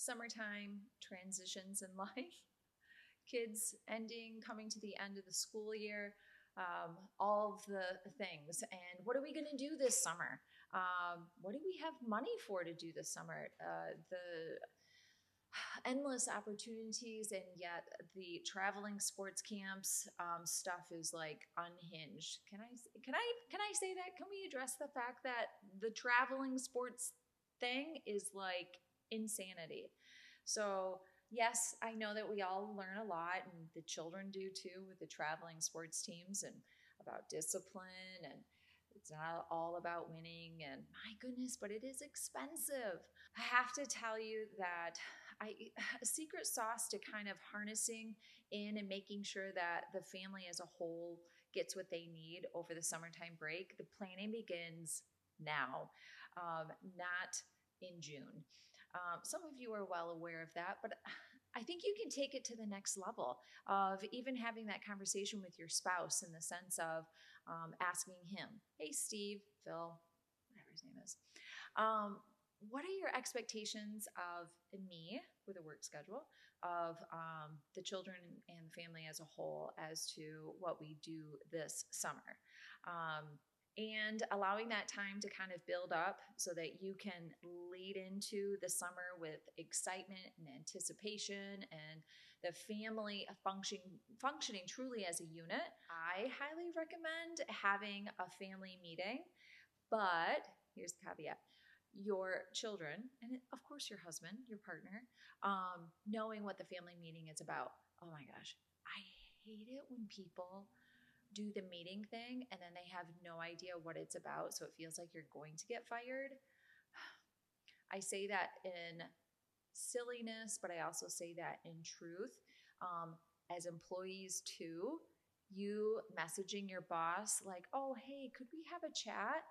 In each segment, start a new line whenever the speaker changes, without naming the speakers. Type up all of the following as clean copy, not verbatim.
summertime transitions in life, kids ending, coming to the end of the school year, all of the things. And what are we going to do this summer? What do we have money for to do this summer? The endless opportunities, and yet the traveling sports camps stuff is like unhinged. Can I say that? Can we address the fact that the traveling sports thing is like insanity? So yes, I know that we all learn a lot, and the children do too, with the traveling sports teams, and about discipline, and it's not all about winning, and my goodness, but it is expensive. I have to tell you that I a secret sauce to kind of harnessing in and making sure that the family as a whole gets what they need over the summertime break. The planning begins now, not in June. Some of you are well aware of that, but I think you can take it to the next level of even having that conversation with your spouse, in the sense of asking him, hey, Steve, Phil, whatever his name is, what are your expectations of me with a work schedule, of the children and the family as a whole, as to what we do this summer? And allowing that time to kind of build up so that you can lead into the summer with excitement and anticipation, and the family functioning truly as a unit. I highly recommend having a family meeting, but here's the caveat: your children, and of course your husband, your partner, knowing what the family meeting is about. Oh my gosh, I hate it when people do the meeting thing and then they have no idea what it's about, so it feels like you're going to get fired. I say that in silliness, but I also say that in truth. As employees too, you messaging your boss like, oh, hey, could we have a chat?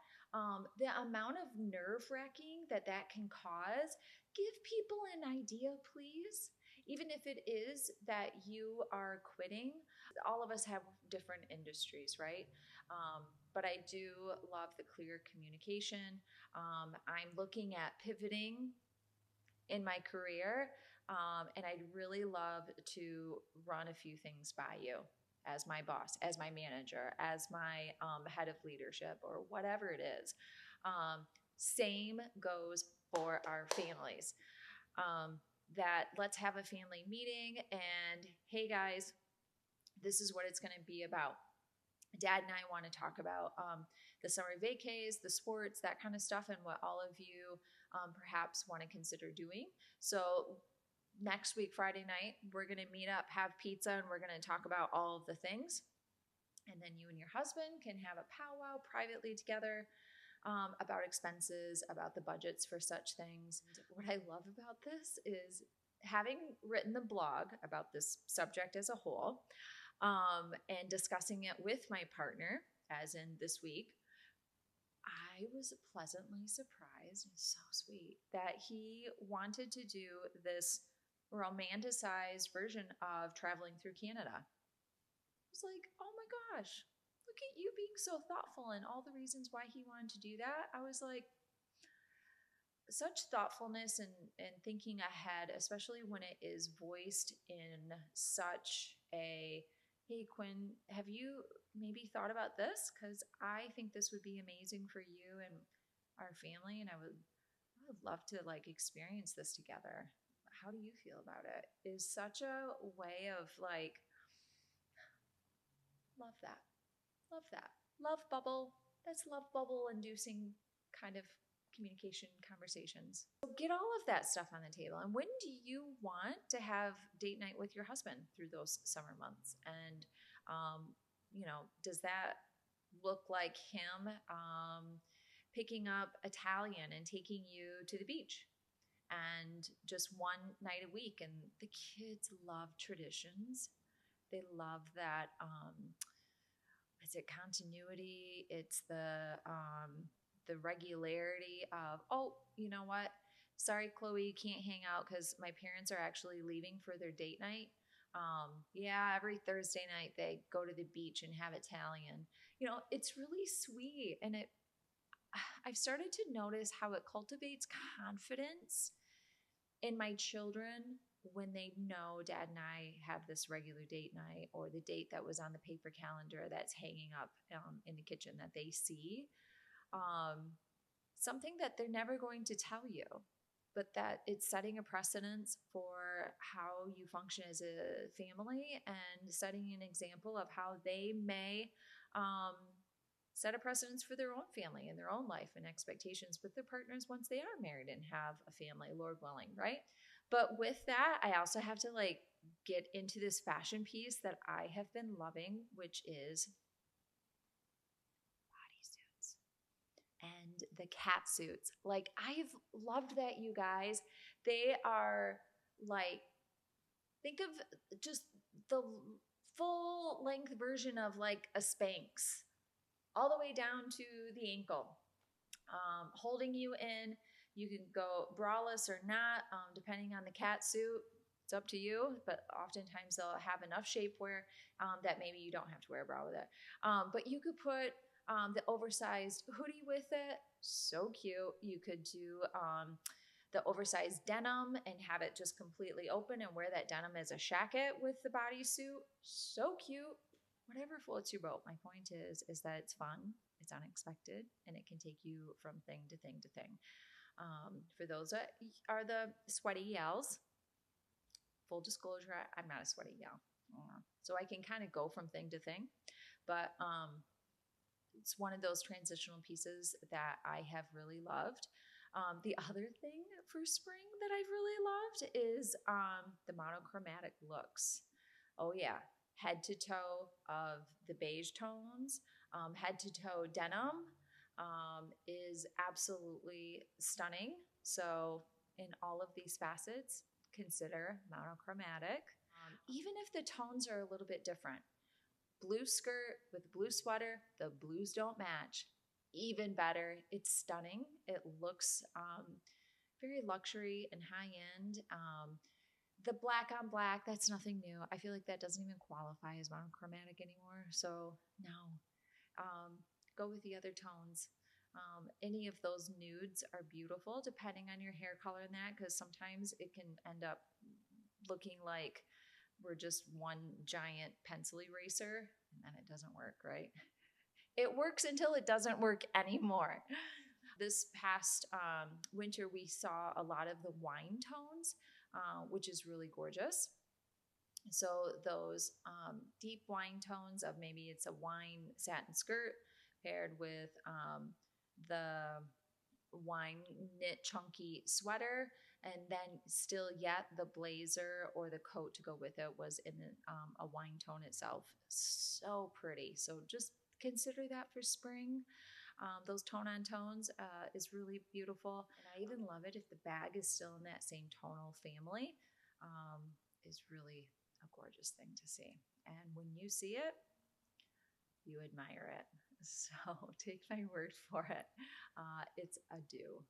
The amount of nerve-wracking that can cause, give people an idea, please. Even if it is that you are quitting, all of us have different industries, right? But I do love the clear communication. I'm looking at pivoting in my career, and I'd really love to run a few things by you as my boss, as my manager, as my head of leadership, or whatever it is. Same goes for our families. That let's have a family meeting, and hey guys, this is what it's going to be about. Dad and I want to talk about the summer vacays, the sports, that kind of stuff, and what all of you perhaps want to consider doing. So next week, Friday night, we're going to meet up, have pizza, and we're going to talk about all of the things. And then you and your husband can have a powwow privately together about expenses, about the budgets for such things. What I love about this is, having written the blog about this subject as a whole, and discussing it with my partner, as in this week, I was pleasantly surprised, and so sweet, that he wanted to do this romanticized version of traveling through Canada. I was like, oh my gosh, look at you being so thoughtful, and all the reasons why he wanted to do that. I was like, such thoughtfulness and thinking ahead, especially when it is voiced in such a, hey, Quinn, have you maybe thought about this? Because I think this would be amazing for you and our family, and I would love to like experience this together. How do you feel about it? Is such a way of like, love that. Love that. Love bubble. That's love bubble inducing kind of communication conversations. So get all of that stuff on the table. And when do you want to have date night with your husband through those summer months? And, does that look like him picking up Italian and taking you to the beach, and just one night a week? And the kids love traditions. They love that, is it continuity? It's the regularity of, oh, you know what? Sorry, Chloe, you can't hang out because my parents are actually leaving for their date night. Yeah, every Thursday night they go to the beach and have Italian. It's really sweet, and I've started to notice how it cultivates confidence And my children, when they know Dad and I have this regular date night, or the date that was on the paper calendar that's hanging up in the kitchen that they see, um, something that they're never going to tell you, but that it's setting a precedence for how you function as a family, and setting an example of how they may um, set a precedence for their own family and their own life and expectations with their partners once they are married and have a family, Lord willing, right? But with that, I also have to like get into this fashion piece that I have been loving, which is bodysuits and the catsuits. Like, I've loved that, you guys. They are like, think of just the full length version of like a Spanx, all the way down to the ankle, holding you in. You can go braless or not, depending on the cat suit. It's up to you, but oftentimes they'll have enough shapewear that maybe you don't have to wear a bra with it. But you could put the oversized hoodie with it. So cute. You could do the oversized denim and have it just completely open and wear that denim as a shacket with the bodysuit. So cute. Whatever floats your boat. My point is that it's fun, it's unexpected, and it can take you from thing to thing to thing. For those that are the sweaty yells, full disclosure, I'm not a sweaty yell. So I can kind of go from thing to thing, but it's one of those transitional pieces that I have really loved. The other thing for spring that I've really loved is the monochromatic looks. Oh yeah, head to toe of the beige tones, head to toe denim is absolutely stunning. So in all of these facets, consider monochromatic. Even if the tones are a little bit different, blue skirt with blue sweater, the blues don't match. Even better, it's stunning. It looks very luxury and high end. The black on black, that's nothing new. I feel like that doesn't even qualify as monochromatic anymore. So no, go with the other tones. Any of those nudes are beautiful depending on your hair color in that, because sometimes it can end up looking like we're just one giant pencil eraser, and then it doesn't work, right? It works until it doesn't work anymore. This past winter, we saw a lot of the wine tones, which is really gorgeous. So those deep wine tones of maybe it's a wine satin skirt paired with the wine knit chunky sweater, and then still yet the blazer or the coat to go with it was in a wine tone itself. So pretty. So just consider that for spring. Those tone on tones is really beautiful. And I even love it if the bag is still in that same tonal family. Is really a gorgeous thing to see. And when you see it, you admire it. So take my word for it. It's a do.